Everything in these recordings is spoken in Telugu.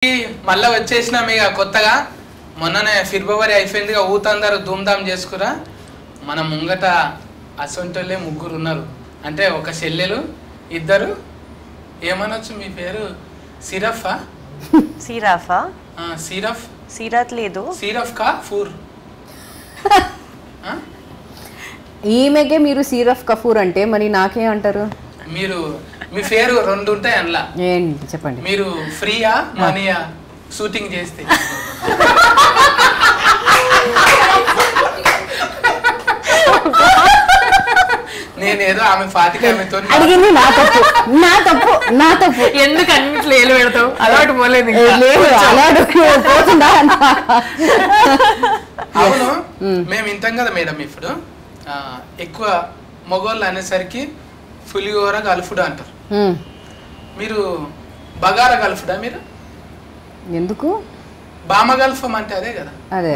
మళ్ళీ వచ్చేసినాం ఇక కొత్తగా మొన్ననే ఫిబ్రవరి అయిపోయిందిగా ఊతందరూ ధూమ్ధామ్ చేసుకురా మన ముంగట అసొంటోళ్ళే ముగ్గురు ఉన్నారు అంటే ఒక చెల్లెలు ఇద్దరు ఏమనొచ్చు మీ పేరు సిరఫా సిరాఫా సిరఫ్ సిరాత్ లేదు సిరఫ్ కా ఫూర్ ఈమెకే మీరు సిరఫ్ కఫూర్ అంటే మరి నాకే అంటారు మీరు మీ పేరు రెండు ఉంటాయి అందులో ఏంటి చెప్పండి మీరు ఫ్రీయా మనీయా షూటింగ్ చేస్తే నేనేదో ఆమె ఫాతిక ఆమెతో అడిగింది నా తప్పు ఎందుకు అన్నిట్లో ఏలు పెడతావు అలవాటు పోలేదు లేదు అలవాటు పోతుందా అవును మేము వింటాం కదా మేడం ఇప్పుడు ఎక్కువ మగోళ్ళు అనేసరికి పులిహోర గల్ఫుడు అంటారు మీరు బగారా గల్ఫుడా మీరు ఎందుకు బామ గల్ఫం అంటే అదే కదా అదే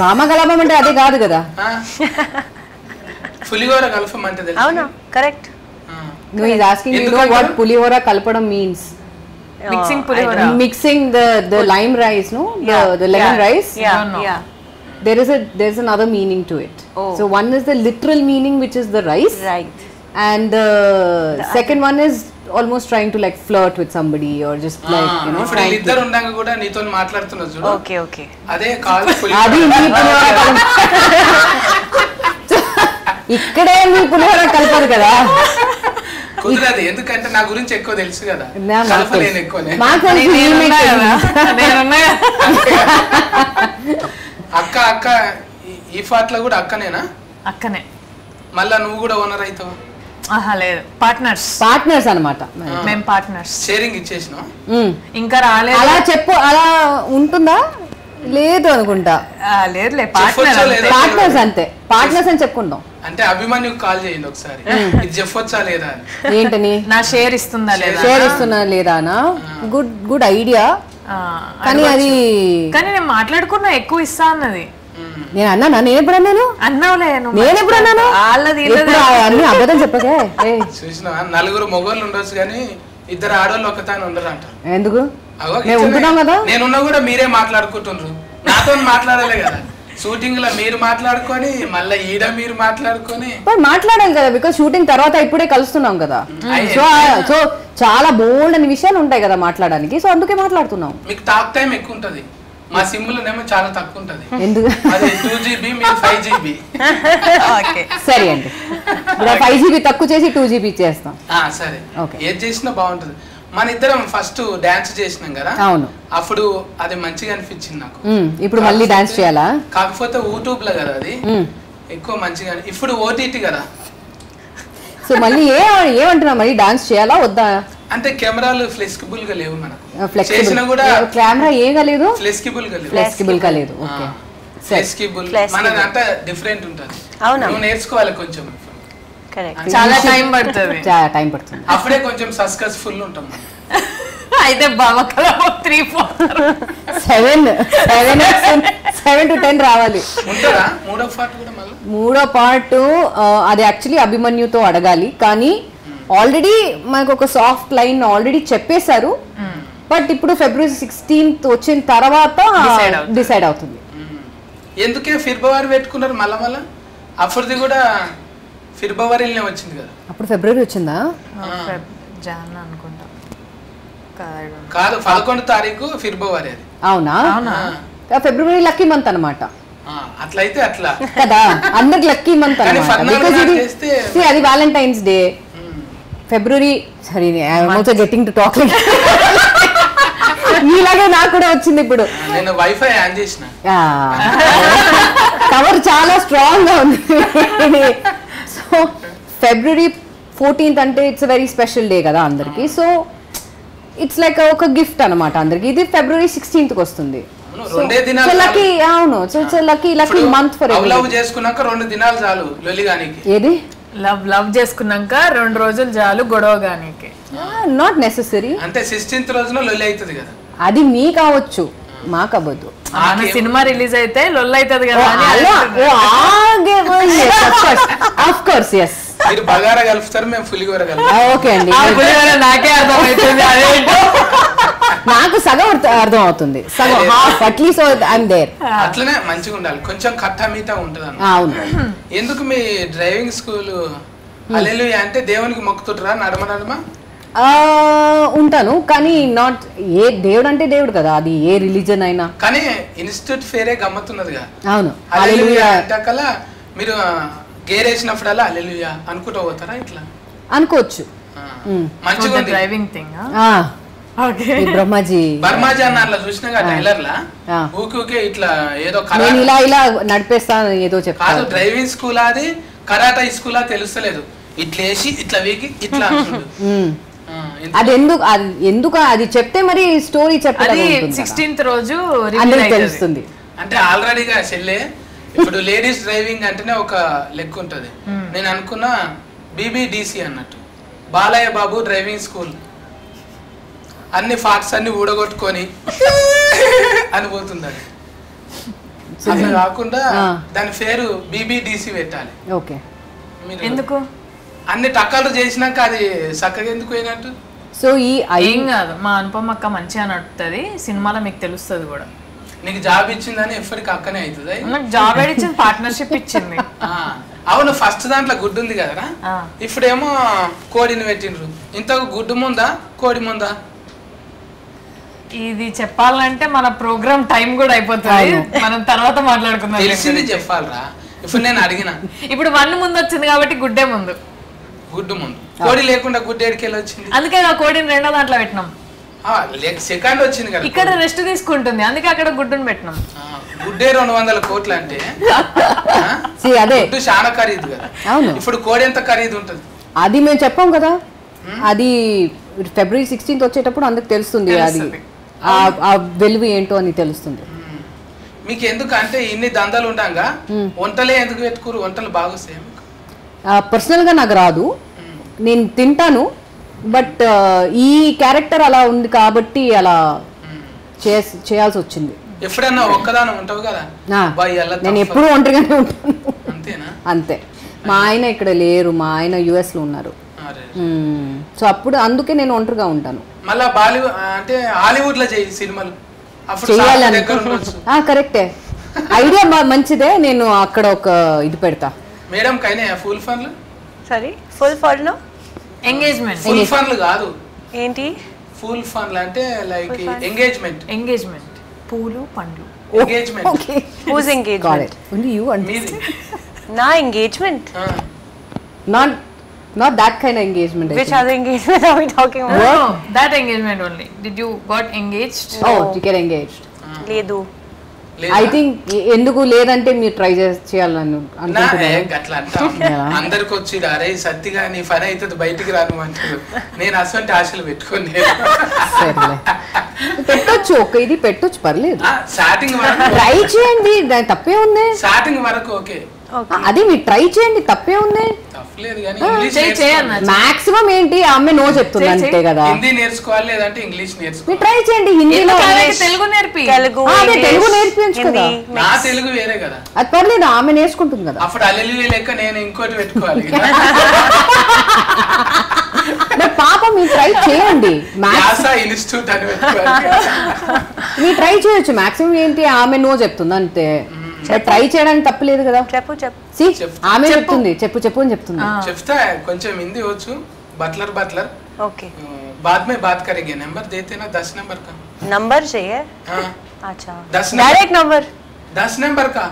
బామ గలపం అంటే అదే కాదు కదా పులిహోర గల్ఫం అంటే తెలుసు అవునా కరెక్ట్ నువ్వు ఇది ఆస్కింగ్ యు నో వాట్ పులిహోర కలపడం means mixing the lime rice no the lemon rice yeah there's another meaning to it so one is the literal meaning which is the rice right and the second one is almost trying to like flirt with somebody or just like you know ఇప్పుడు ఇద్దరు ఉండంగా కూడా నీతో మాట్లాడుతున్నారు చూడు ఓకే అదే కాల్ అది నీ పులిహోర ఇక్కడే నీ పులిహోర కలపదు కదా కుదరదు ఎందుకంటే నా గురించి ఎక్కువ తెలుసు కదా కలపలేను ఎక్కువనే అక్క ఈ ఫాట్లో కూడా అక్కనేనా అక్కనే మళ్ళా నువ్వు కూడా ఓనర్ అవుతావు లేదు పార్ట్నర్స్ అన్నమాట మేము పార్ట్నర్స్ షేరింగ్ ఇచ్చేసినా ఇంకా రాలేదు అలా చెప్పు అలా ఉంటుందా లేదు అనుకుంటా లేదులే పార్ట్నర్స్ అంతే పార్ట్నర్స్ అని చెప్పుకుందాం అంటే అభిమాన్యుకు కాల్ చేయండి ఒకసారి ఇది చెప్పొచ్చా లేదా అని ఏంటని నా షేర్ ఇస్తుందా లేదా షేర్ ఇస్తున్నా లేదానా గుడ్ ఐడియా కానీ అది కానీ నేను మాట్లాడుకున్నా ఎక్కువ ఇస్తా అన్నది నేను అన్నానా నేను ఎప్పుడు అన్నాను అన్నావులే నేను ఎప్పుడు అన్నాను అన్ని అబద్ధం చెప్పకే చూసినా నలుగురు మొగోళ్ళు ఉండొచ్చు కానీ ఇద్దరు ఆడోళ్ళు ఒకతాని ఉండరు అంటారు ఎందుకు ఉంటున్నాం కదా నేనున్నా కూడా మీరే మాట్లాడుకుంటుండ్రు నాతో మాట్లాడాలి కదా షూటింగ్ లో మీరు మాట్లాడుకొని మళ్ళీ ఈడ మీరు మాట్లాడుకొని మాట్లాడాలి కదా బికాస్ షూటింగ్ తర్వాత ఇప్పుడే కలుస్తున్నాం కదా సో చాలా బోల్డ్ అని విషయాలు ఉంటాయి కదా మాట్లాడడానికి సో అందుకే మాట్లాడుతున్నాం మీకు టాక్ టైం ఎక్కువ ఉంటది మా సిమ్ లోనేమో చాలా తక్కువ ఉంటది ఎందుకు అది 2GB మీరు 5GB సరే అండి 5GB తక్కువ చేసి 2GB చేస్తాం సరే ఏది చేసినా బాగుంటది మన ఇద్దరం ఫస్ట్ డాన్స్ చేసినాం కదా అవును అప్పుడు అది మంచిగా అనిపించింది నాకు ఇప్పుడు మళ్ళీ డాన్స్ చేయాలా కాకపోతే యూట్యూబ్ లో కదా అది ఎక్కువ మంచిగా ఇప్పుడు ఓటీటీ కదా సో మళ్ళీ ఏమంటున్నా మళ్ళీ డాన్స్ చేయాలా వద్దా అంటే కెమెరాలు ఫ్లెక్సిబుల్ గా లేవు మనకు చేసినా కూడా కెమెరా ఏగా లేదు ఫ్లెక్సిబుల్ గా లేదు ఓకే ఫ్లెక్సిబుల్ మనదంతా డిఫరెంట్ ఉంటది నువ్వు నేర్చుకోవాలి కొంచెం చాలా టైం పడుతుంది అప్పుడే కొంచెం సక్సెస్ఫుల్ ఉంటాం అయితే బావకల 3-4 7 to 10 రావాలి ఉంటారా మూడో పార్ట్ అది యాక్చువల్లీ అభిమన్యుతో అడగాలి కానీ ఆల్రెడీ మనకు ఒక సాఫ్ట్ లైన్ ఆల్రెడీ చెప్పేశారు బట్ ఇప్పుడు February 16th వచ్చిన తర్వాత డిసైడ్ అవుతుంది ఎందుకే ఫిబ్రవరి పెట్టుకున్నారు మళ్ళా అప్పుడుది కూడా ఫిబ్రవరిలోనే వచ్చింది కదా అప్పుడు ఫిబ్రవరి వచ్చిందా జాన్ అనుకుంటా కాదు 11వ తారీఖు ఫిబ్రవరి అది అవునా ఫిబ్రవరి లక్కీ మంత్ అన్నమాట అట్లయితే అట్లా కదా అందరికి లక్కీ మంత్ అది వ్యాలంటైన్స్ డే ఫిబ్రవరి సరే I'm also getting to talk మీలాగే నాకు కూడా వచ్చింది ఇప్పుడు నేను వైఫై ఆన్ చేసిన కవర్ చాలా స్ట్రాంగ్ గా ఉంది సో February 14th అంటే ఇట్స్ వెరీ స్పెషల్ డే కదా అందరికి సో ఇట్స్ లైక్ ఒక గిఫ్ట్ అన్నమాట అందరికి ఇది February 16th కి వస్తుంది అవును లక్కీ మంత్ ఫర్ లవ్ చేసుకున్నాక 2 దినాలు చాలు లొలిగానికి ఏది లవ్ చేసుకున్నాక 2 రోజులు చాలు గొడవగానికి నాట్ నెసెసరీ అంటే 16th రోజున లొల్లి అవుతుంది కదా అది మీ కావచ్చు మాకు అవ్వదు సినిమా రిలీజ్ అయితే లొల్లి అవుతుంది కదా ఆఫ్ కోర్స్ yes మీరు బగారా కలుపుతారు మేము పులిహోర కలుపుతాం ఓకే అండి నాకే అర్థమవుతుంది అదేంటో నాకు సగం అర్థం అవుతుంది, సగం హాఫ్ అట్లీస్ట్ ఐఎమ్ దేర్. అట్లనే మంచిగా ఉండాలి, కొంచెం కట్టా మీట ఉంటుంది అన్న. అవును. ఎందుకు మీ డ్రైవింగ్ స్కూల్ హల్లెలూయా అంటే దేవునికి మొక్కుతుంటారా నడమ నడమ? ఉంటాను, కానీ నాట్ ఏ దేవుడు అంటే దేవుడు కదా, అది ఏ రిలీజన్ అయినా. కానీ ఇన్స్టిట్యూట్ ఫేరే గమ్మత్తున్నదిగా. అవును. హల్లెలూయా అంటకల్లా మీరు గేర్ వేసినప్పుడల్లా హల్లెలూయా అనుకుంటూ పోతారా ఇట్లా? అనుకోవచ్చు. మంచిగా ఉంది డ్రైవింగ్ థింగ్. బ్రహ్మాజీ బర్మాజీ అన్న అట్లా చూసినా టైలర్ లా ఊకే ఇట్లా ఏదో నేను ఇలా ఇలా నడిపేస్తాను ఏదో కాదు. చెప్తాను. డ్రైవింగ్ స్కూల్ అది కరాటా స్కూల్ తెలుస్తలేదు, ఇట్లా వేసి ఇట్లా వీకి ఇట్లా అది ఎందుకు అది చెప్తే మరి స్టోరీ చెప్పాలి, 16th రోజు అందరికి తెలుస్తుంది. అంటే ఆల్రెడీగా చెల్లె ఇప్పుడు లేడీస్ డ్రైవింగ్ అంటేనే ఒక లెక్క ఉంటది. నేను అనుకున్నా బీబీడీసీ అన్నట్టు, బాలయ్య బాబు డ్రైవింగ్ స్కూల్, అన్ని ఫాట్స్ అన్ని ఊడగొట్టుకొని అని పోతుంది. అట్లా కాకుండా దాని పేరు బీబీడీసీ పెట్టాలి. ఓకే. ఎందుకు అన్ని టక్కలు చేసినాక అది చక్కగా ఎందుకు పోయినట్టు? సో ఏం కాదు, మా అనుపమ అక్క మంచిగా నడుపుతుంది సినిమాలో, మీకు తెలుస్తుంది కూడా. నీకు జాబ్ ఇచ్చిందని ఎప్పటికి అక్కనే అవుతుంది. నాకు జాబ్ ఇచ్చింది, పార్ట్నర్షిప్ ఇచ్చింది. అవును, ఫస్ట్ దాంట్లో గుడ్డు ఉంది కదరా, ఇప్పుడేమో కోడిని పెట్టిండ్రు. ఇంత గుడ్డు ముందా కోడి ముందా? ఇది చెప్పాలంటే మన ప్రోగ్రామ్ టైం కూడా అయిపోతుంది, మనం తర్వాత మాట్లాడుకుందాం. తెలిసింది చెప్పాలరా. ఇప్పుడు నేను అడిగిన, ఇప్పుడు 1 ముందు వచ్చింది కాబట్టి గుడ్డే ముందు. గుడ్డు ముందు కోడి లేకుండా గుడ్డు ఎడికెళ్ళి వచ్చింది. అందుకే ఆ కోడిని రెండో దాంట్లో పెట్టినాం. సెకండ్ వచ్చింది కదా, ఇక్కడ రెస్ట్ తీసుకుంటుంది, అందుకే అక్కడ గుడ్డుని పెట్టినాం. గుడ్డే 200 కోట్లు అంటే అదే గుడ్డు చాలా ఖరీదు కదా. అవును. ఇప్పుడు కోడి ఎంత ఖరీదు ఉంటుంది అది మేము చెప్పాం కదా, అది February 16th వచ్చేటప్పుడు అందుకు తెలుస్తుంది, అది ఆ వెలుగు ఏంటో అని తెలుస్తుంది. మీకు ఎందుకు అంటే ఇన్ని దందాలు ఉండగా వంటలే ఎందుకు పెట్టుకోరు? వంటలు బాగొస్తాయి. పర్సనల్ గా నాకు రాదు, నేను తింటాను, బట్ ఈ క్యారెక్టర్ అలా ఉంది కాబట్టి అలా చేయాల్సి వచ్చింది. ఎప్పుడన్నా ఒక్కదానం ఉంటావు కదా, నేను ఎప్పుడు ఒంటరిగానే ఉంటాను. అంతేనా? అంతే. మా ఆయన ఇక్కడ లేరు, మా ఆయన US లో ఉన్నారు, సో అప్పుడు అందుకే నేను ఒంటరిగా ఉంటాను. మళ్ళా బాలీవుడ్ అంటే హాలీవుడ్ లో చేయి సినిమాలు, చేయాలని. కరెక్టే, ఐడియా మంచిదే. నేను అక్కడ ఒక ఇది పెడతా. మేడం కైనా ఫుల్ ఫన్లు? సారీ, ఫుల్ ఫన్లు ఎంగేజ్మెంట్. ఫుల్ ఫన్లు కాదు, ఏంటి ఫుల్ ఫన్లు అంటే లైక్ ఎంగేజ్మెంట్. ఎంగేజ్మెంట్ పూలు పండ్లు. Engagement. Whose engagement? Only you and నా engagement. Not that kind of engagement. Which other engagement are we talking about? No, that engagement only. Did you got engaged? Oh, you get engaged. లేదు. I think ఎందుకు లేదంటే మీరు ట్రై చేయాలని అనుకుంటున్నారు. అట్లా అంటా అందరికి వచ్చి అరే సత్తిగా నీ పని అవుతుంది బయటికి రాను అంటారు. నేను అసలు ఆశలు పెట్టుకోండి. పెట్టొచ్చు, ఒక ఇది పెట్టొచ్చు, పర్లేదు. స్టార్టింగ్ వరకు ట్రై చేయండి, దాని తప్పే ఉంది. స్టార్టింగ్ వరకు ఓకే, అది మీరు ట్రై చేయండి, తప్పే ఉంది. తప్పలేదు కానీ ఇంగ్లీష్ మాక్సిమం ఏంటి ఆమె నో చెప్తుంది అంతే కదా. హిందీ నేర్చుకోవాలి లేదంటే ఇంగ్లీష్ నేర్చుకోవాలి. మీరు ట్రై చేయండి, హిందీలో తెలుగు నేర్పి. తెలుగు నేర్పించు కదా, నా తెలుగు వేరే కదా, అది పర్లేదు, ఆమె నేర్చుకుంటుంది కదా. అప్పుడు అల్లెలు లెక్క నేను ఇంకోటి పెట్టుకోవాలి. పాపం మీరు ట్రై చేయండి, ఇన్స్టిట్యూట్ అని పెట్టుకోవాలి. మీరు ట్రై చేయొచ్చు. మాక్సిమం ఏంటి ఆమె నో చెప్తుంది అంతే, ట్రై చేయడానికి తప్పలేదు కదా. ఆమె చెప్తుంది చెప్పు చెప్పు అని చెప్తుంది. చెప్తా కొంచెం హిందీ వచ్చు. बटलर ओके बाद में बात करेंगे. नंबर देते ना 10 नंबर का. नंबर चाहिए? हाँ. अच्छा 10 डायरेक्ट नंबर? 10 नंबर का.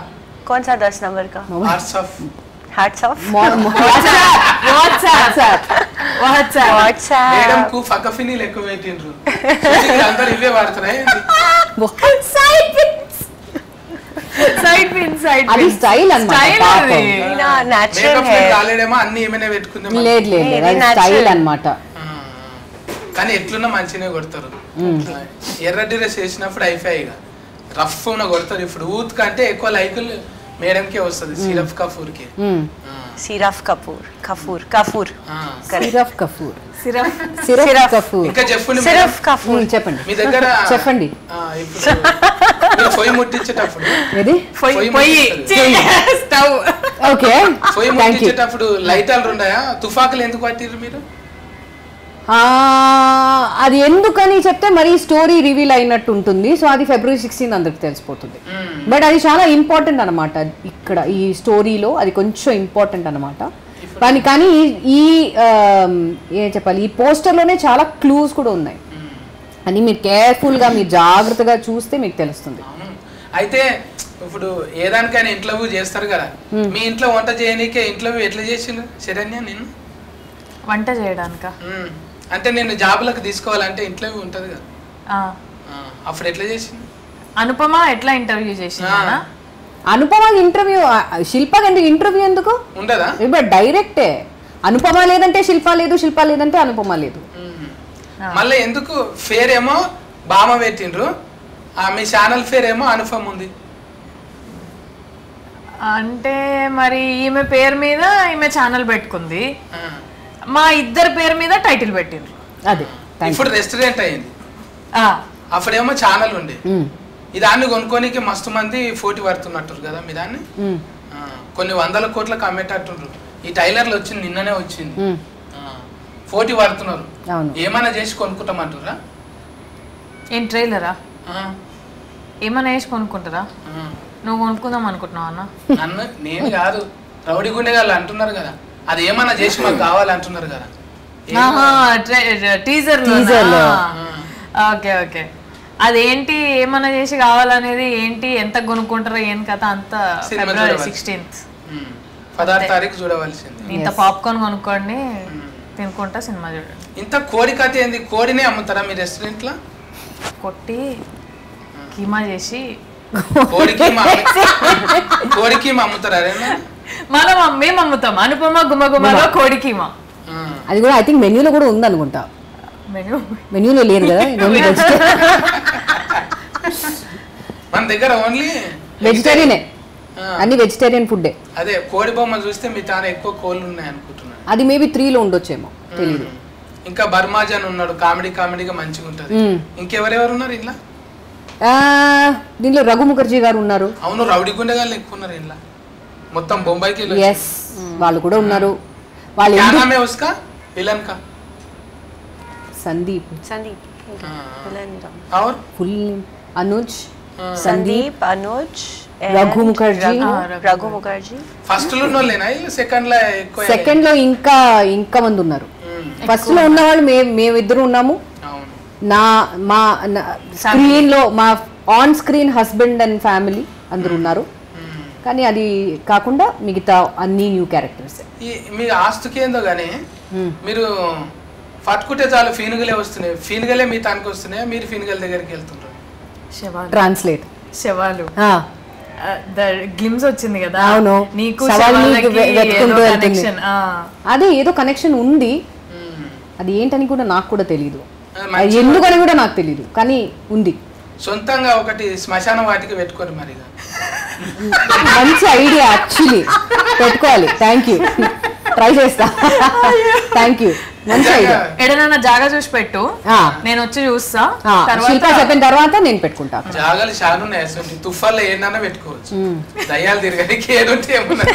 कौन सा 10 नंबर का? व्हाट्सएप మేడం కు ఫకఫిని లెక్క పెట్టిండ్రు. అందరూ ఇవే వాడుతున్నాయి. అది స్టైల్ అన్నమాట. కాలేడేమో అన్ని ఏమైనా పెట్టుకుందాం. లేదు స్టైల్ అన్నమాట. కానీ ఎట్లున్నా మంచినే కొడతారు. ఎర్ర డ్రెస్ వేసినప్పుడు అయిపోయిగా రఫ్ ఉన్న కొడతారు. ఇప్పుడు ఊత్ కంటే ఎక్కువ లైకులు మేడం కే వస్తుంది. సిరఫ్ కపూర్ కి. సిరఫ్ కపూర్ ఇంకా చెప్పండి. సిరఫ్ కపూర్ చెప్పండి మీ దగ్గర చెప్పండి. ఇప్పుడు పొయ్యి ముట్టించేటప్పుడు ఓకే పొయ్యి ముట్టించేటప్పుడు లైటాలు ఉన్నాయా? తుఫాకులు ఎందుకు పట్టిర్రు మీరు? అది ఎందుకని చెప్తే మరి స్టోరీ రివీల్ అయినట్టు ఉంటుంది. సో అది February 16 అందరికి తెలిసిపోతుంది. బట్ అది చాలా ఇంపార్టెంట్ అనమాట. ఇక్కడ ఈ స్టోరీలో అది కొంచెం ఇంపార్టెంట్ అనమాట. కానీ ఈ ఏం చెప్పాలి, ఈ పోస్టర్లోనే చాలా క్లూస్ కూడా ఉన్నాయి. అని మీరు కేర్ఫుల్గా మీరు జాగ్రత్తగా చూస్తే మీకు తెలుస్తుంది. అయితే ఇప్పుడు ఏదానికైనా ఇంటర్వ్యూ చేస్తారు కదా, మీ ఇంట్లో వంట చేయనీకే ఇంటర్వ్యూ ఎట్లా చేసిండ్రు శరణ్య? నేను వంట చేయడానిక అంటే నేను జాబులకు తీసుకోవాలంటే ఇంటర్వ్యూ ఉంటుంది కదా, అప్పుడు ఎట్లా చేసింది? అనుపమ ఎట్లా ఇంటర్వ్యూ చేసిందా? అనుపమ ఇంటర్వ్యూ, శిల్పకి ఎందుకు ఇంటర్వ్యూ ఎందుకు ఉండదా? ఇప్పుడు డైరెక్టే. అనుపమ లేదంటే శిల్ప లేదు, శిల్ప లేదంటే అనుపమ లేదు. మళ్ళీ ఎందుకు ఫేర్ ఏమో బామ పెట్టిండ్రు, మీ ఛానల్ ఫేర్ ఏమో అనుపమ ఉంది అంటే మరి ఈమె పేరు మీద ఈమె ఛానల్ పెట్టుకుంది, మా ఇద్దరు పేరు మీద టైటిల్ పెట్టిండ్రు. అదే ఇప్పుడు రెస్టారెంట్ అయింది, అప్పుడేమో ఛానల్ ఉండే. ఈ దాన్ని కొనుక్కోనికి మస్తు మంది పోటీ పడుతున్నట్టు కదా మీ దాన్ని, కొన్ని 100 కోట్లకు అమ్మేటట్టుండ్రు. ఈ టైలర్లు వచ్చింది నిన్ననే వచ్చింది, పోటీ పడుతున్నారు. ఏమైనా చేసి కొనుక్కుంటామంటారా? ఏం ట్రైలరా? ఏమైనా వేసి కొనుక్కుంటారా? నువ్వు కొనుక్కుందాం అనుకుంటున్నావు అన్న? నన్ను నేను కాదు, రౌడీ గుండెగాళ్ళు అంటున్నారు కదా, అది ఏమన్నా చేసి మాకు కావాలంటున్నారు కదా టీజర్. ఓకే ఓకే, అదేంటి ఏమన్నా చేసి కావాలనేది ఏంటి, ఎంత కొనుక్కుంటారో ఏం కథ అంతా February 16th 16వ తారీఖు చూడవలసింది. ఇంత పాప్కార్న్ కొనుక్కోండి, తినుకుంటా సినిమా చూడండి. ఇంత కోడి కథ ఏంది? కోడినే అమ్ముతారా మీ రెస్టారెంట్ లో? కొట్టి కీమా చేసి కోడి కీమా అమ్ముతారా? మేము అమ్ముతాం అనుపమ గుమగుమలో కోడి కీమా. అది కూడా ఐ థింక్ మెన్యూలో కూడా ఉంది అనుకుంటా. మెన్యూలో లేదు కదా, మన దగ్గర ఓన్లీ వెజిటేరియనే, అన్ని వెజిటేరియన్ ఫుడ్. అదే కోడి బొమ్మ చూస్తే మీ తాను ఎక్కువ కోళ్ళు ఉన్నాయి అనుకుంటున్నాను. అది మేబీ 3లో ఉండొచ్చేమో తెలియదు. ఇంకా బర్మాజన్ ఉన్నాడు, కామెడీగా మంచిగా ఉంటది. ఇంకెవరెవరు ఉన్నారు ఇంట్లో? దీంట్లో రఘు ముఖర్జీ గారు ఉన్నారు. అవును, రౌడీ గుండెగాళ్ళు ఎక్కువ ఉన్నారు ఇంట్లో, మొత్తం బొంబాయికి. ఎస్, వాళ్ళు కూడా ఉన్నారు. వాళ్ళు విలన్ కా సందీప్ ఫుల్ అనుజ్, సందీప్, అనుజ్, రఘు ముఖర్జీ. ఫస్ట్ లో ఉన్నోళ్ళేనా? సెకండ్ లో ఇంకా మంది ఉన్నారు. ఫస్ట్ లో ఉన్న వాళ్ళు మేమిద్దరు ఉన్నాము. మా స్క్రీన్ లో మా on screen husband and family అందరు ఉన్నారు. కానీ అది కాకుండా మిగతా అన్ని న్యూ క్యారెక్టర్స్. మీ ఆస్తుకి ఏందో గానీ మీరు పట్టుకుంటే చాలు ఫీనుగలే వస్తున్నాయి, ఫీనుగలే మీ తానికి వస్తున్నాయి, మీరు ఫీనుగల దగ్గరికి వెళ్తుంటారు. ట్రాన్స్లేట్ శవాలు గ్లిమ్స్ వచ్చింది కదా. అవును, నీకు అదే ఏదో కనెక్షన్ ఉంది. అది ఏంటని కూడా నాకు కూడా తెలియదు, ఎందుకని కూడా నాకు తెలియదు, కానీ ఉంది. సొంతంగా ఒకటి శ్మశాన వాటికి పెట్టుకోరు మరి. మంచి ఐడియా యాక్చువల్లీ, పెట్టుకోవాలి. థ్యాంక్ యూ, ట్రై చేస్తా. థ్యాంక్ యూ, మంచి ఐడియా. ఎడనన్నా జాగా చూసి పెట్టు, నేను వచ్చి చూస్తా. శిల్ప చెప్పిన తర్వాత నేను పెట్టుకుంటా. జాగాలు చాలా ఉన్నాయి, తుఫాన్లో ఏదన్నా పెట్టుకోవచ్చు, దయ్యాలు తిరగడానికి ఏదంటే ఏమన్నా.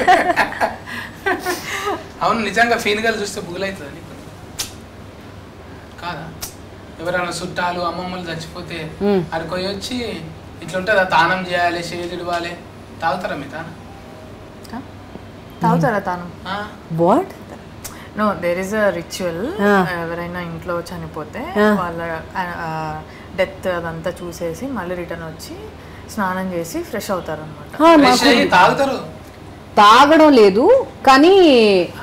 అవును, నిజంగా ఫీనుగలు చూస్తే బుగులవుతుంది కాదా? ఎవరైనా చుట్టాలు అమ్మమ్మలు చచ్చిపోతే అక్కడికి వచ్చి ఇట్లుంటుందా, తానం చేయాలి, చేదిడవాలి, తాగుతారా మీ తాను? తాగుతారా తాను? What? No, there is a ritual. ఎవరైనా ఇంట్లో చనిపోతే వాళ్ళ డెత్ అదంతా చూసేసి మళ్ళీ రిటర్న్ వచ్చి స్నానం చేసి ఫ్రెష్ అవుతారు అనమాట. తాగుతారు? తాగడం లేదు, కానీ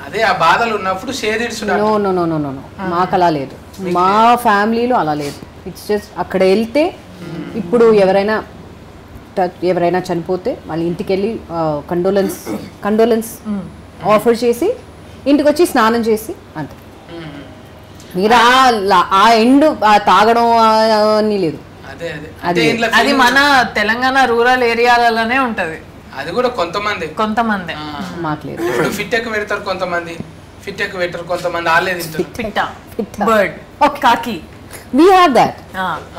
అదే ఆ బాధలు ఉన్నప్పుడు no no no no no, మాకు అలా లేదు. మా ఫ్యామిలీలో అలా లేదు. ఇట్స్ జస్ట్ అక్కడ వెళ్తే, ఇప్పుడు ఎవరైనా చనిపోతే వాళ్ళ ఇంటికి వెళ్ళి కండోలెన్స్ ఆఫర్ చేసి ఇంటికి వచ్చి స్నానం చేసి అంతే. మీరు ఆ ఎండ్ తాగడం అని లేదు. అది మన తెలంగాణ రూరల్ ఏరియాలలోనే ఉంటది. అది కూడా కొంతమంది మాకు లేదు. ఇప్పుడు ఫిట్ ఎక్ పెడతారు కొంతమంది, ఫిట్ ఎక్ పెట్టారు కొంతమంది, ఆలే తింటారు. బర్డ్ కాకి we have that.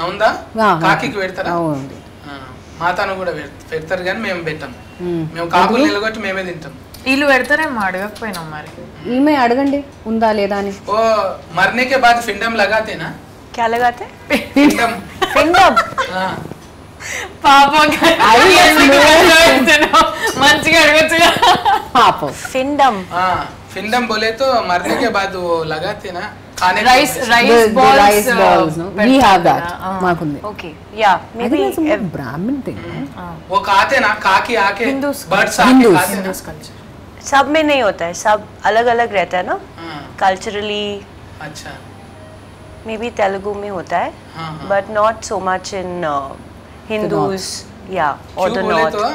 అవుందా? కాకికి పెడతారా? మాతాను కూడా పెడతారు కానీ మేము పెట్టాం. మేము కాకులు నిలగొట్టి మేమే తింటాం. వీళ్ళు పెడతారేమో అడగకపోయినాం మరి. ఈమె అడగండి ఉందా లేదా అని. ఓ మरने के बाद फिंडम लगाते ना? क्या लगाते? फिंडम. फिंडम. हाँ. పాపం మంచిగా అడగచ్చు. పాపం. फिंडम. हाँ फिंडम बोले तो मरने के बाद वो लगाते ना खाने rice The rice balls, no? We have that. మాకుంది. Okay. Yeah. I think Maybe. that's some Brahmin thing. वो खाते ना खा के आके Hindus. बर्ड्स आके Hindus. खाते ना. Hindus culture. सब में नहीं होता है. सब अलग अलग रहता है ना. हाँ, Culturally. अच्छा. मे बी तेलुगु में होता है. हाँ, हाँ. But not so much in Hindus. Yeah. Or क्यों the बोले north. तो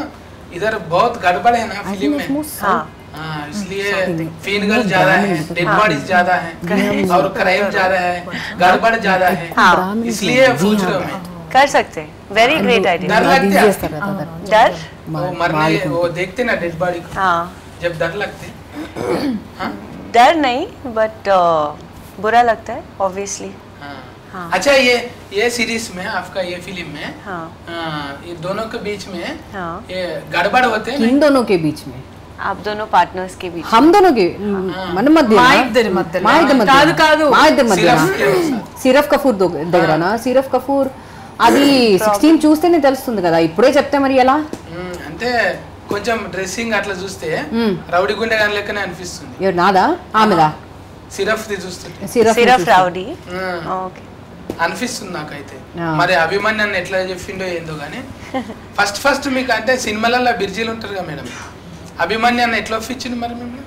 इधर बहुत गड़बड़ है ना I फिल्म think में. it's more हाँ. हाँ इसलिए फीनगल ज्यादा है, डेड बॉडीज ज्यादा है और क्राइम ज्यादा है, गड़बड़ ज्यादा है. हाँ. इसलिए पूछ रहा हूँ मैं. कर सकते हैं. Very great idea. डर लगता है? చేస్తారు కదా. डर. वो मरने वो देखते ना डेड बॉडी को हाँ. जब डर लगते. हाँ डर नहीं but बुरा लगता है obviously. हाँ. हाँ. अच्छा ये सीरीज में आपका ये फिल्म में हाँ. ये दोनों के बीच में हाँ. ये गड़बड़ होते हैं इन दोनों के बीच में आप दोनों पार्टनर्स के बीच. हम दोनों के మన మధ్య మా ఇద్దరి మధ్యలో. మా ఇద్దరి మధ్య కాదు, కాదు. మా ఇద్దరి మధ్య సిరఫ్ కపూర్ దగ్గరనా? సిరఫ్ కపూర్ అది 16 చూస్తేనే తెలుస్తుంది కదా, ఇప్పుడే చెప్తే మరి ఎలా? అంటే కొంచెం డ్రెస్సింగ్ అట్లా చూస్తే రౌడీ గుండె గాని లెక్కనే అనిపిస్తుంది. ఎవరు నాదా ఆమెదా? సిరఫ్ ది చూస్తుంటే సిరఫ్ రౌడీ. ఓకే. అనిపిస్తుంది నాకైతే. మరి అభిమన్యాన్ని ఎట్లా చెప్పిండో ఏందో గానీ ఫస్ట్ మీకు అంటే సినిమాలలో బిర్జీలు ఉంటారు కదా మేడం, అభిమన్యాన్ని ఎట్లా ఒప్పించింది మరి మిమ్మల్ని?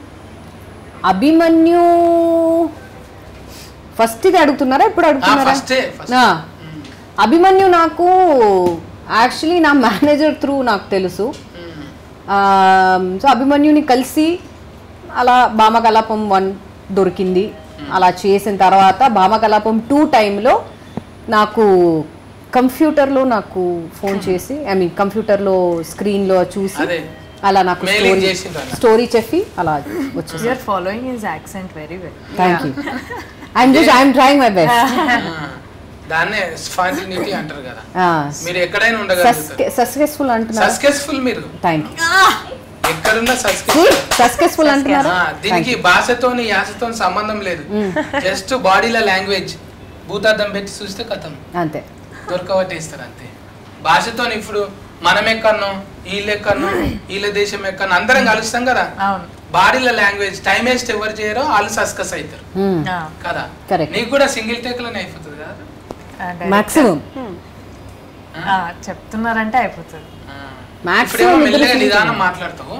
అభిమన్యు ఫస్ట్ ఇది అడుగుతున్నారా ఇప్పుడు అడుగుతున్నారా? ఫస్టే అభిమన్యు నాకు యాక్చువల్లీ నా మేనేజర్ త్రూ నాకు తెలుసు. సో అభిమన్యుని కలిసి అలా భామకలాపం 1 దొరికింది. అలా చేసిన తర్వాత భామకలాపం 2 టైంలో నాకు కంప్యూటర్లో నాకు ఫోన్ చేసి కంప్యూటర్లో స్క్రీన్లో చూసి అలా నాకు స్టోరీ చెప్పి అలా వచ్చేసి. You are following his accent very well. Thank you. I'm trying my best. దాన్నే స్పాంటినిటీ అంటారు కదా, మీరు ఎక్కడైనా ఉండగలుగుతారు. సక్సెస్ఫుల్ అంటున్నారు. సక్సెస్ఫుల్ మీరు థ్యాంక్ యూ. ఎక్కడున్నా సక్సెస్ఫుల్ అంటున్నారు. దీనికి భాషతోని యాసతోని సంబంధం లేదు. జస్ట్ బాడీలో లాంగ్వేజ్ భూతార్థం పెట్టి చూస్తే కథం అంతే, దొరకబట్టేస్తారు అంతే. భాషతో ఇప్పుడు మనం ఎక్కడనో వీళ్ళు ఎక్కడనో వీళ్ళ దేశం ఎక్కడనో అందరం కలుస్తాం కదా, బాడీలో లాంగ్వేజ్ టైం వేస్ట్ ఎవరు చేయరో వాళ్ళు సస్కస్ అవుతారు కదా. నీకు కూడా సింగిల్ టేక్ లోనే అయిపోతుంది కదా మాక్సిమం. చెప్తున్నారంటే అయిపోతుంది. ఇప్పుడేమో మెల్లగా నిదానం మాట్లాడతావు,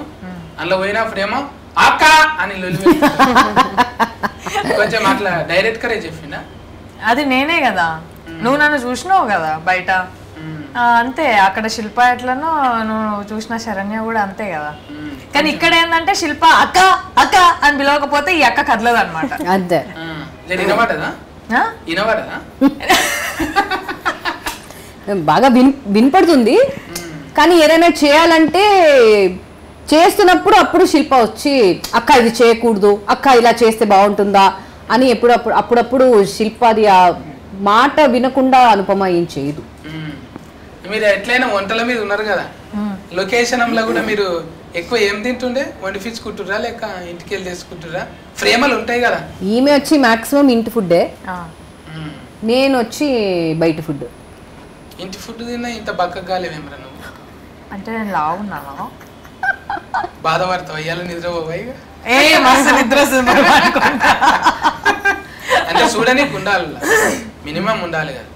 అందులో పోయినప్పుడేమో అక్క అని కొంచెం అట్లా డైరెక్ట్ గా చెప్పిందా? అది నేనే కదా, నువ్వు నన్ను చూసినావు కదా బయట, అంతే. అక్కడ శిల్ప ఎట్లనో నువ్వు చూసిన శరణ్య కూడా అంతే కదా. కానీ ఇక్కడ ఏంటంటే శిల్ప అక్క అక్క అని పిలవకపోతే ఈ అక్క కదలదు అనమాట. అంతే. వినబడదా? వినబడదా? బాగా వినపడుతుంది, కానీ ఏదైనా చేయాలంటే చేస్తున్నప్పుడు అప్పుడు శిల్ప వచ్చి అక్క ఇది చేయకూడదు, అక్క ఇలా చేస్తే బాగుంటుందా అని అప్పుడప్పుడు శిల్పది ఆ మాట వినకుండా అనుపమ ఏం చేయదు. మీరు ఎట్లయినా వంటల మీద ఉన్నారు కదా, లొకేషన్ లో కూడా మీరు ఎక్కువ ఏం తింటుండే? వండిపించుకుంటురా లేక ఇంటికి వెళ్ళి చేసుకుంటురా? ఫ్రేమలు ఉంటాయి కదా. ఈమె వచ్చి మాక్సిమం ఇంటి ఫుడ్డే, నేను వచ్చి బయట ఫుడ్. ఇంటి ఫుడ్ తిన్నా ఇంత బక్కగా లేవేమరా నువ్వు? అంటే నేను లావున్నాను. బాధపడతావు అయ్యాల నిద్రపోయి? నిద్ర అంటే చూడనీకి ఉండాలి, మినిమం ఉండాలి కదా.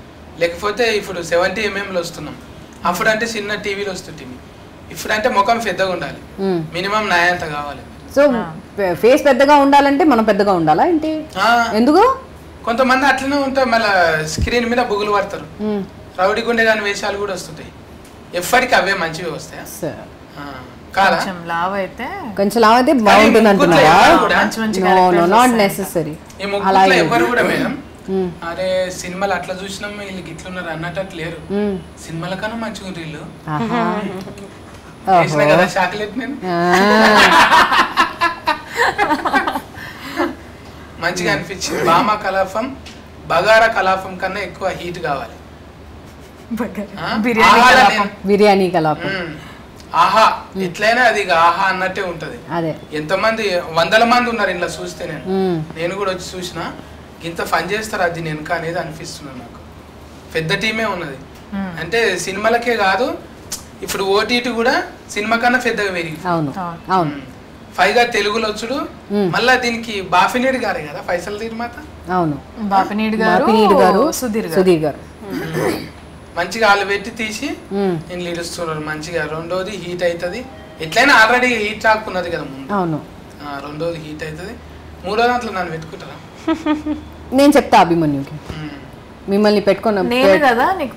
లేకపోతే ఇప్పుడు 70 mm వస్తున్నాం, అప్పుడు అంటే చిన్న టీవీలో వస్తుంటే, ఇప్పుడు అంటే ముఖం పెద్దగా ఉండాలి, మినిమం నాయంత కావాలి. సో ఫేస్ పెద్దగా ఉండాలంటే మనం పెద్దగా ఉండాలా ఏంటి? ఎందుకు కొంతమంది అట్లనే ఉంటారు, మళ్ళీ స్క్రీన్ మీద బుగులు పడతారు, రౌడీ గుండె కాని వేషాలు కూడా వస్తుంటాయి. ఎప్పటికీ అవే మంచివి వస్తాయా? కొంచెం లావ్ అయితే బాగుంటుంది అంటున్నారా? Not necessary. ఎవరు కూడా మేడం అరే సినిమాలు అట్లా చూసినాం వీళ్ళకి ఇట్లున్నారు అన్నట్టు లేరు, సినిమాల కన్నా మంచిగా వీళ్ళు. కదా చాక్లెట్ నేను మంచిగా అనిపించింది. భామ కలాపం బగారా కలాపం కన్నా ఎక్కువ హీట్ కావాలి. బిర్యానీ కలాపం. ఆహా ఎట్లయినా అది ఇక ఆహా అన్నట్టే ఉంటది. అదే ఎంతమంది 100 మంది ఉన్నారు ఇంట్లో చూస్తే నేను కూడా వచ్చి చూసిన ఇంత ఫన్ చేస్తారు అది నేను అనేది అనిపిస్తున్నాను నాకు. పెద్ద టీమే ఉన్నది అంటే సినిమాలకే కాదు ఇప్పుడు ఓటీటీ కూడా సినిమా కన్నా పెద్దగా పెరిగి. అవును అవును పైగా తెలుగులో వచ్చుడు మళ్ళా దీనికి బాఫినేడు గారే కదా పైసలు నిర్మాత. అవును బాపినీడు గారు సుధీర్ గారు మంచిగా వాళ్ళు పెట్టి తీసి నేను ఇడుస్తున్నారు మంచిగా. రెండోది హీట్ అవుతుంది ఎట్లయినా ఆల్రెడీ హీట్ రాకున్నది కదా ముందు. అవును రెండోది హీట్ అవుతుంది. మూడో దాంట్లో నన్ను పెట్టుకుంటారా? నేను చెప్తా అభిమన్యుకి మిమ్మల్ని పెట్టుకున్నా నేను కదా నీకు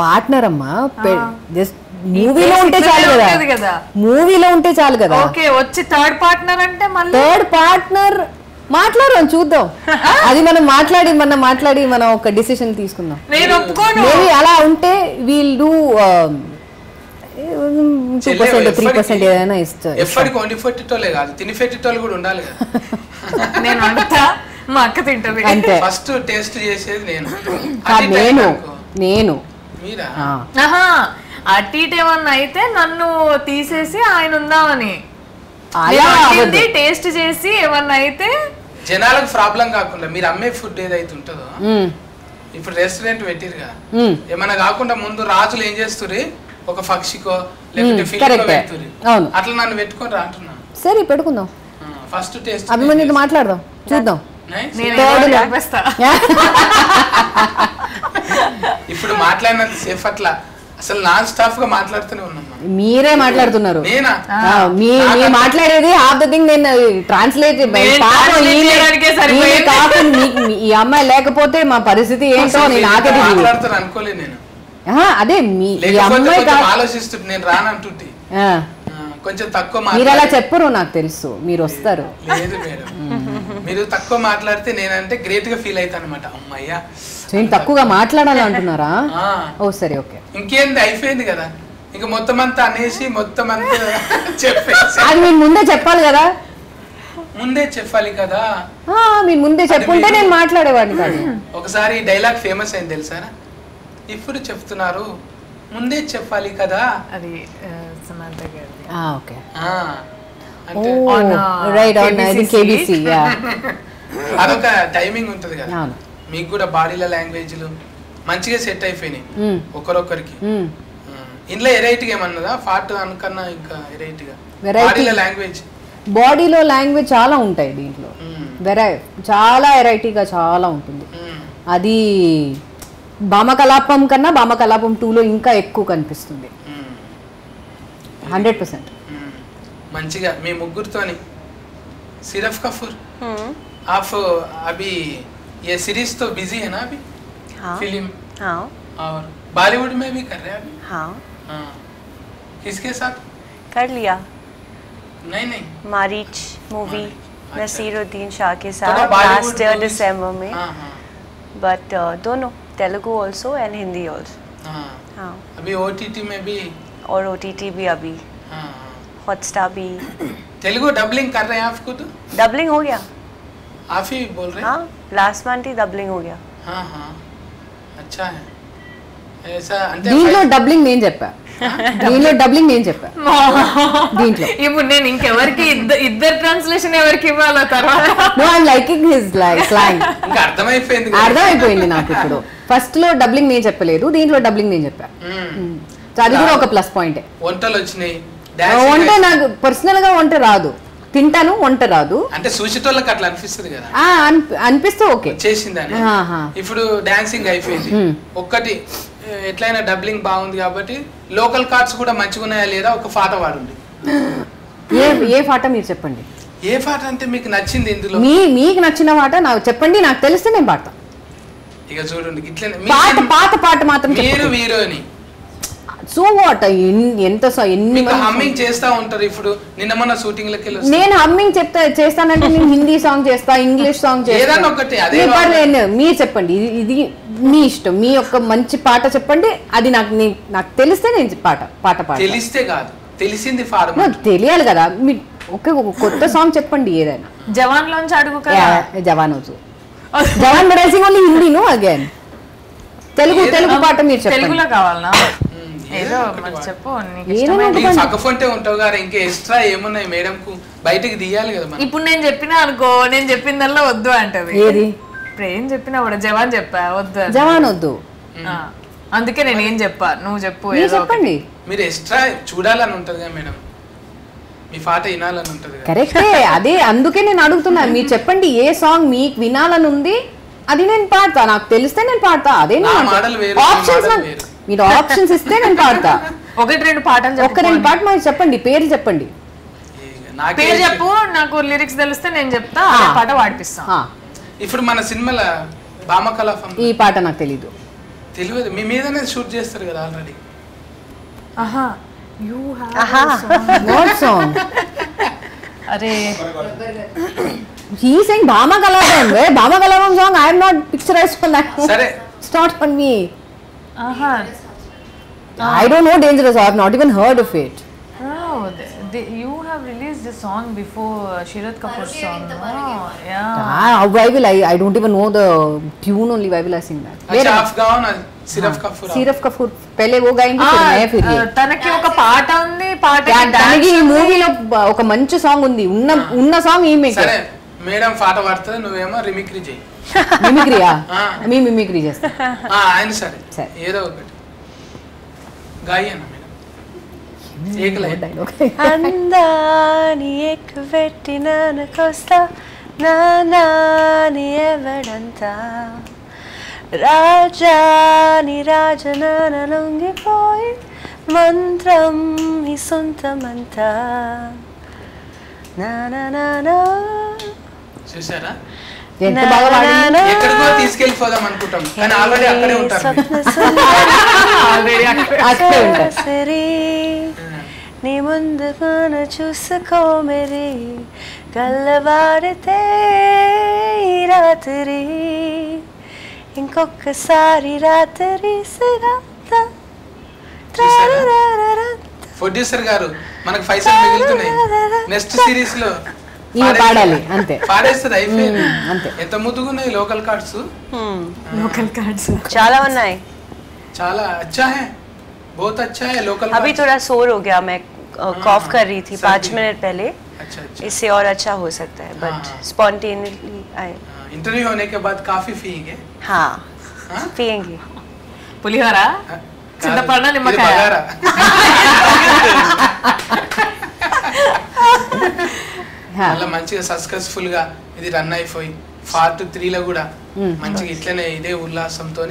పార్ట్నర్ అమ్మా. జస్ట్ మూవీలో ఉంటే చాలు కదా, మూవీలో ఉంటే చాలు కదా. ఓకే వచ్చి థర్డ్ పార్ట్నర్ అంటే మళ్ళీ థర్డ్ పార్ట్నర్ మాట్లాడదాం చూద్దాం. అది మనం మాట్లాడి మనం ఒక డిసిషన్ తీసుకుందాం. నేను ఒప్పుకోను. మేబీ అలా ఉంటే వీల్ డూ 2% 3% ఏదైనా ఇస్తారు. ఎప్పటికి వండి పెట్టేటోళ్ళే కాదు తిని పెట్టేటోళ్ళు కూడా ఉండాలి కదా. నేను వండుతా మా అక్క తింటది అంతే. ఫస్ట్ టేస్ట్ చేసేది నేను మీరా? అటు ఇటు ఏమన్నా అయితే నన్ను తీసేసి ఆయన ఉందామని టేస్ట్ చేసి ఏమన్నా అయితే జనాలకు ప్రాబ్లం కాకుండా మీరు అమ్మే ఫుడ్ ఏదైతే ఉంటుందో ఇప్పుడు రెస్టారెంట్ పెట్టిరుగా ఏమన్నా కాకుండా ముందు రాజులు ఏం చేస్తుర్రు ఒక పక్షికో లేకపోతే ఫిల్కో పెడుతుర్రు. అట్లా నన్ను పెట్టుకొని రా అంటున్నా. సరే పెట్టుకుందాం. ఫస్ట్ టేస్ట్ అభిమన్యుతో మాట్లాడదాం చూద్దాం. ఇప్పుడు మాట్లాడినంత సేఫ్ అట్లా అసలు నాన్ స్టాప్ గా మాట్లాడుతూనే ఉన్నాం. మీరే మాట్లాడుతున్నారు. నేనా మాట్లాడేది హాఫ్ ద థింగ్ నేను ట్రాన్స్లేట్. ఈ అమ్మాయి లేకపోతే మా పరిస్థితి ఏంటో నాకే మాట్లాడుతాను అనుకోలేదు నేను. అదే మీ అమ్మాయి ఆలోచిస్తుంటే నేను రానంటుంటే కొంచెం తక్కువ మీరు అలా చెప్పరు నాకు తెలుసు మీరు వస్తారు. లేదు మేడం మీరు తక్కువ మాట్లాడితే నేనంటే గ్రేట్ గా ఫీల్ అవుతాను అనమాట. అమ్మయ్యా నేను తక్కువగా మాట్లాడాలి అంటున్నారా? ఓ సరే ఓకే ఇంకేంది అయిపోయింది కదా ఇంకా మొత్తం అంతా అనేసి మొత్తం అంతా చెప్పేసి అది మీరు ముందే చెప్పాలి కదా. ముందే చెప్పాలి కదా మీరు ముందే చెప్పుంటే నేను మాట్లాడేవాడిని కాదు. ఒకసారి డైలాగ్ ఫేమస్ అయింది తెలుసారా? ఇప్పుడు చెప్తున్నారు ముందే చెప్పాలి కదా. అది సమంత గారి ఓకే రైట్ ఆన్ కేబీసీ. అదొక టైమింగ్ ఉంటది కదా. మీకు కూడా బాడీల లాంగ్వేజ్లు మంచిగా సెట్ అయిపోయినాయి ఒకరొకరికి. ఇంట్లో ఎరైటీగా ఏమన్నదా పార్ట్ అనుకన్నా ఇంకా ఎరైటీగా బాడీలో లాంగ్వేజ్ చాలా ఉంటాయి దీంట్లో. చాలా వెరైటీగా చాలా ఉంటుంది. అది భామకలాపం కన్నా భామకలాపం 2లో ఇంకా ఎక్కువ కనిపిస్తుంది. 100%. మంచిగా మీ ముగ్గురుతోని సిరఫ్ కఫూర్ आप अभी ये सीरीज तो बिजी है ना अभी? फिल्म और बॉलीवुड में भी कर रहे हैं अभी? किसके साथ कर लिया? नहीं मारीच मूवी नसीरुद्दीन शाह के साथ लास्ट ईयर दिसंबर में. बट दोनों Telugu also and Hindi also. अभी ओटीटी में भी और ओटीटी भी अभी हॉटस्टार भी. तेलुगु डबलिंग कर रहे हैं आप खुद? डबलिंग हो गया. आप ही बोल रहे हैं? हाँ लास्ट मंथ ही डबलिंग हो गया. हाँ अच्छा है ऐसा. దీంట్లో డబ్లింగ్ నేను చెప్పా. దీంట్లో ఇప్పుడు నేను ఇంకెవరికి ఇద్దరు ట్రాన్స్లేషన్ ఎవరికి ఇవ్వాలో తర్వాత. అర్థమైపోయింది నాకు ఇప్పుడు. ఫస్ట్ లో డబ్లింగ్ నేను చెప్పలేదు, దీంట్లో డబ్లింగ్ నేను చెప్పా. అది కూడా ఒక ప్లస్ పాయింట్. వంటలు వచ్చినాయి. వంట నాకు పర్సనల్ గా వంట రాదు, తింటాను, వంట రాదు. అంటే చూసేటోళ్ళకి అట్లా అనిపిస్తుంది కదా. అనిపిస్తే ఓకే చేసిందని. ఇప్పుడు డాన్సింగ్ అయిపోయింది. ఒక్కటి ఎట్లయినా డబ్లింగ్ బాగుంది కాబట్టి లోకల్ కార్డ్స్ కూడా మంచిగా ఉన్నాయా లేదా ఒక పాట వాడండి. ఏ పాట మీరు చెప్పండి. ఏ పాట అంటే మీకు నచ్చింది ఇందులో? మీకు నచ్చిన పాట నాకు చెప్పండి, నాకు తెలిస్తే నేను పాడతా. ఇక చూడండి ఇట్లనే పాట మాత్రం మీరు హీరోని సో వాట్ ఎంత ఎన్ని హమ్మింగ్ చేస్తా ఉంటారు. ఇప్పుడు నిన్న మొన్న షూటింగ్ లకి నేను హమ్మింగ్ చేస్తానంటే నేను హిందీ సాంగ్ చేస్తా, ఇంగ్లీష్ సాంగ్ చేస్తా. మీరు చెప్పండి, ఇది మీ ఇష్టం. మీ యొక్క మంచి పాట చెప్పండి, అది నాకు తెలిస్తే నేను పాట తెలిస్తే కాదు తెలిసింది తెలియాలి కదా. మీరు ఒక కొత్త సాంగ్ చెప్పండి ఏదైనా. జవాన్ లోంచి అడుగు. జవాన్ ఓన్లీ హిందీ అగైన్ తెలుగు పాట మీరు చెప్పండి. తెలుగులో కావాలనా? ఏదో మరి చెప్పు నీకు ఏదైనా ఇష్టమైన ఒకటి నీకు పక్కఫొంటే ఉంటావు గారు, ఇంకా ఎక్స్ట్రా ఏమున్నాయి మేడం కు బయటికి తీయాలి కదా మనం. ఇప్పుడు నేను చెప్పినా అనుకో, నేను చెప్పిందల్లా వద్దు అంటది. ఏది ఇప్పుడు ఏం చెప్పినా కూడా జవాన్ చెప్పా వద్దు అని. జవాన్ వద్దు, అందుకే నేను ఏం చెప్పా, నువ్వు చెప్పు మీరు ఏదో ఒకటి. చెప్పండి. మీరు ఎక్స్ట్రా చూడాలని ఉంటది కదా మేడం, మీ పాట వినాలని ఉంటది కదా. కరెక్టే, అదే అందుకే నేను అడుగుతున్నా. మీరు చెప్పండి ఏ సాంగ్ మీకు వినాలని ఉంది, అది నేను పాడతా. నాకు తెలిస్తే నేను పాడతా. అదే నా మోడల్ వేరు, మీ ఆప్షన్స్ మోడల్ వేరు. మీరు ఆప్షన్స్ ఇస్తే నేను పాడతా. ఒకటి రెండు పాటలు చెప్పు. ఒక్క రెండు పాట మాకు చెప్పండి, పేరు చెప్పండి. నాకే పేరు చెప్పు, నాకు లిరిక్స్ తెలిస్తే నేను చెప్తా, ఆ పాట పాడిపిస్తా. ఆ, ఇప్పుడు మన సినిమాల భామకలాపం ఈ పాట నాకు తెలీదు. తెలియదు, మీ మీదనే షూట్ చేస్తారు కదా ఆల్రెడీ. ఆహా యు హావ్ వాట్ సాంగ్? అరే he saying Bhama Kalapam. Bhama Kalapam song I am not picturized for that. సరే ఇట్స్ నాట్ ఫర్ మీ. ఆహా I don't know Dangerous. I have not even heard of it. Oh, you have released the song before Sharath Kapoor's song, no? Yeah. Why will I don't even know the tune only. Why will I sing that? अच्छा आप गाओ ना, सिर्फ कपूर. Siraf Kapoor पहले वो गाएंगे फिर मैं फिर ये. తనకి ఒక పాట ఉంది, పాట దానికి ఈ మూవీలో ఒక మంచి సాంగ్ ఉంది. ఉన్న సాంగ్ ఈమె. సరే మేడం పాట పాడుతుంది, నువ్వేమో రిమిక్రీ చేయి. మిమిక్రీయా? మీ మిమిక్రీ చేస్తా. ఆయన సరే సరే. ఏదో ఒకటి గాయన మేడం. एक लाइन డైలాగ్. అందాని ఎక్కువెట్టినానకొస్తా నాని ఎవడంతా రాజాని రాజనాన లొంగిపోయి మంత్రం నీ సొంతమంతా నానా చూసారా, ఎంత బాగా పాడింది. ఎక్కడికో తీసుకెళ్ళిపోదాం అనుకుంటాం కానీ ఆల్రెడీ అక్కడే ఉంటారు. అక్కడే ఉంటారు. సరే నీ ముందుగాన చూసుకో మరి కళ్ళవాడితే ఈ రాత్రి ఇంకొకసారి రాత్రి ప్రొడ్యూసర్ గారు మనకు పైసలు మిగులుతున్నాయి, నెక్స్ట్ సిరీస్ లో ఈమె పాడాలి అంతే. పాడేస్తుంది అయిపోయింది. అంతే. ఎంత ముద్దుగున్నాయి లోకల్ కార్డ్స్, లోకల్ కార్డ్స్ చాలా ఉన్నాయి. చాలా अच्छा है, बहुत अच्छा है लोकल अभी थोड़ा शोर हो गया, मैं कॉफ कर रही थी 5 मिनट पहले, अच्छा अच्छा। इससे और अच्छा हो सकता है बट स्पॉन्टेनियसली आए. इंटरव्यू होने के बाद काफी पिएंगे. हाँ हाँ? पिएंगे. పులిహోర, చింతపండు, నిమ్మకాయ. బగారా. మళ్ళీ మంచిగా సక్సెస్ఫుల్ గా ఇది రన్ అయిపోయి పార్ట్ 3 లో కూడా మంచిగా ఇట్లనే ఇదే ఉల్లాసంతో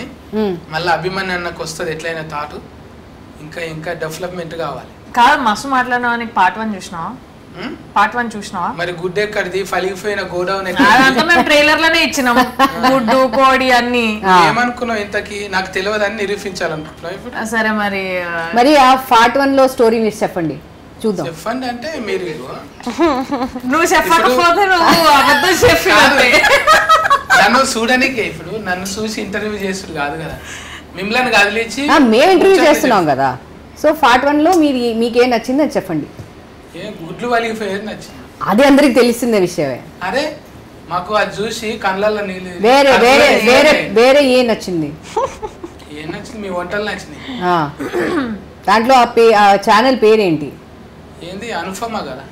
మళ్ళీ అభిమాని అన్నకు వస్తుంది ఎట్లయినా తాటు, ఇంకా ఇంకా డెవలప్మెంట్ కావాలి. కాదు మస్తు మాట్లాడినావా, నీకు పార్ట్ 1 చూసినావా? పార్ట్ 1 చూసినావా? మరి గుడ్ ఎక్కడిది, ఫలిగిపోయిన గోడౌన్ అదంతా మేము ట్రైలర్ లోనే ఇచ్చినాం, గుడ్డు కోడి అన్ని. ఏమనుకున్నావు ఇంతకి, నాకు తెలియదు అని నిరూపించాలనుకుంటున్నావు ఇప్పుడు. సరే మరి మరి ఆ పార్ట్ 1 లో స్టోరీ మీరు చెప్పండి చూద్దాం. చెప్పండి అంటే మీరు నువ్వు చెప్పకపోతే నువ్వు అబద్ధం చెప్పినట్టే. నన్ను చూడనికే, ఇప్పుడు నన్ను చూసి ఇంటర్వ్యూ చేసుడు కాదు కదా, మిమ్మల్ని కదిలించి మేము ఇంటర్వ్యూ చేస్తున్నాం కదా. సో పార్ట్ 1 లో మీకేం నచ్చింది అని చెప్పండి. గుడ్లు వలిగిపోయేది నచ్చింది, అది అందరికి తెలిసిందే విషయమే. అరే మాకు అది చూసి కళ్ళల్లో నీళ్ళు. వేరే వేరే వేరే వేరే ఏం నచ్చింది? ఏం నచ్చింది, మీ వంటలు నచ్చినాయి. దాంట్లో ఆ ఛానల్ పేరేంటి? ఏంది అనుపమ కదా.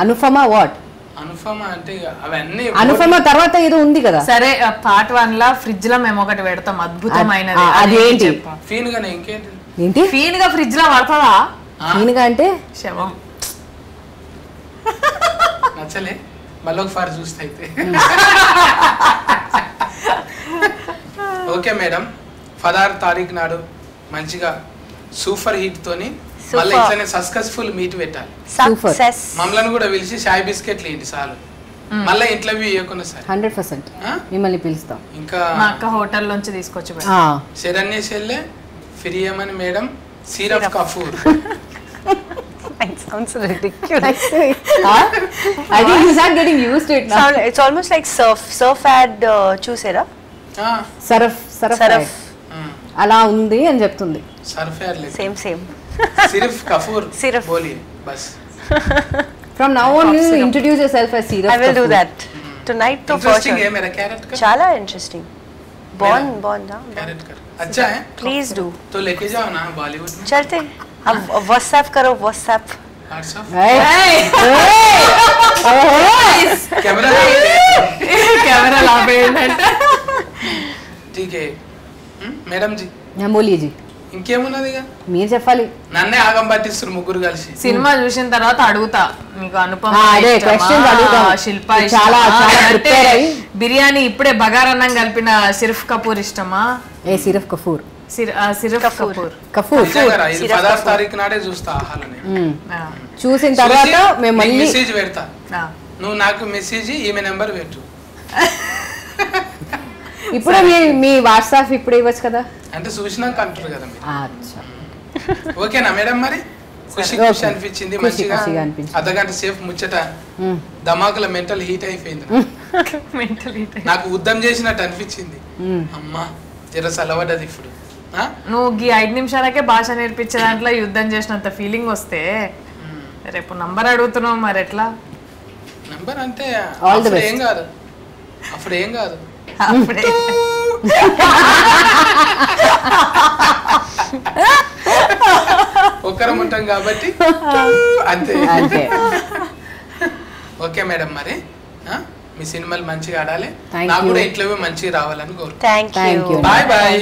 అనుపమ వాట్? అనుపమ అంటే అవన్నీ అనుపమ తర్వాత ఏదో ఉంది కదా. సరే పార్ట్ 1 లా ఫ్రిడ్జ్ లో మేము ఒకటి పెడతాం అద్భుతమైనది. అది ఏంటి? ఫీన్ గానే ఇంకేంటి ఏంటి ఫీన్ గా ఫ్రిడ్జ్ లో పడుతుందా? ఫీన్ గా అంటే శవం. నచ్చలే మళ్ళీ ఒకసారి చూస్తే అయితే. ఓకే మేడం, 16 తారీఖు నాడు మంచిగా సూపర్ హిట్ తోని మళ్ళీ ఇట్లనే సక్సెస్ఫుల్ మీట్ పెట్టాలి. మమ్మల్ని కూడా పిలిచి చాయ్ బిస్కెట్లు ఏంటి చాలు, మళ్ళీ ఇంటర్వ్యూ ఇవ్వకుండా సార్ 100% మిమ్మల్ని పిలుస్తాం. ఇంకా మా అక్క హోటల్ నుంచి తీసుకొచ్చి శరణ్య చెల్లె ఫిరియమని madam, Siraf Kapoor. It sounds ridiculous. I think you start getting used to it now. It's almost like surf ad చూసారా? సరఫ్ అలా ఉంది అని చెప్తుంది. సర్ఫ్ సేమ్ సిరఫ్ కపూర్ Siraf. బోలి బస్. From now on you introduce yourself as Siraf I will do Kapoor. that tonight. To interesting ఏ మేరా క్యారెక్టర్ చాలా ఇంట్రెస్టింగ్. बॉन्ड कैरेट कर अच्छा है प्लीज डू तो लेके जाओ ना बॉलीवुड में चलते अब व्हाट्सएप करो WhatsApp WhatsApp Hey! Camera camera లాపేయండి ठीक है మేడం జీ बोलिए जी ఇంకేమున్నది ఇక మీరు చెప్పాలి. నన్నే ఆగం పట్టిస్తారు ముగ్గురు కలిసి. సినిమా చూసిన తర్వాత అడుగుతా మీకు అనుపమ అదే క్వశ్చన్స్ అడుగుతాం. శిల్ప చాలా చాలా ప్రిపేర్ అయ్యి బిర్యానీ ఇప్పుడే బగారన్నం కలిపిన సిర్ఫ్ కపూర్ ఇష్టమా? సిరఫ్ కపూర్ సిరఫ్ కపూర్ కపూర్ 16 తారీఖు నాడే చూస్తా హాలని. చూసిన తర్వాత మేము మళ్ళీ మెసేజ్ పెడతా. నువ్వు నాకు మెసేజ్ ఈమె నెంబర్ పెట్టు. ఇప్పుడు మీ వాట్సాప్ ఇప్పుడు ఇవ్వచ్చు కదా అంటే చూసినాక అంటారు కదా మీరు. అచ్చా ఓకేనా మేడం మరి? ఖుషి అనిపించింది మంచిగా. అర్ధగంట సేపు ముచ్చట ధమాకుల మెంటల్ హీట్ అయిపోయింది. నాకు యుద్ధం చేసినట్టు అనిపించింది. అమ్మా జర సలవడ్డది ఇప్పుడు. నువ్వు ఈ 5 నిమిషాలకే భాష నేర్పించే దాంట్లో యుద్ధం చేసినంత ఫీలింగ్ వస్తే రేపు నంబర్ అడుగుతున్నావు మరి ఎట్లా? నంబర్ అంటే అప్పుడు ఏం కాదు, అప్పుడు ఏం కాదు. ఒక్కరం ఉంటాం కాబట్టి అంతే. ఓకే మేడం మరి మీ సినిమాలు మంచిగా ఆడాలి, నాకు కూడా ఇంట్లో మంచిగా రావాలని కోరుకుంటున్నాను. Thank you. Bye bye.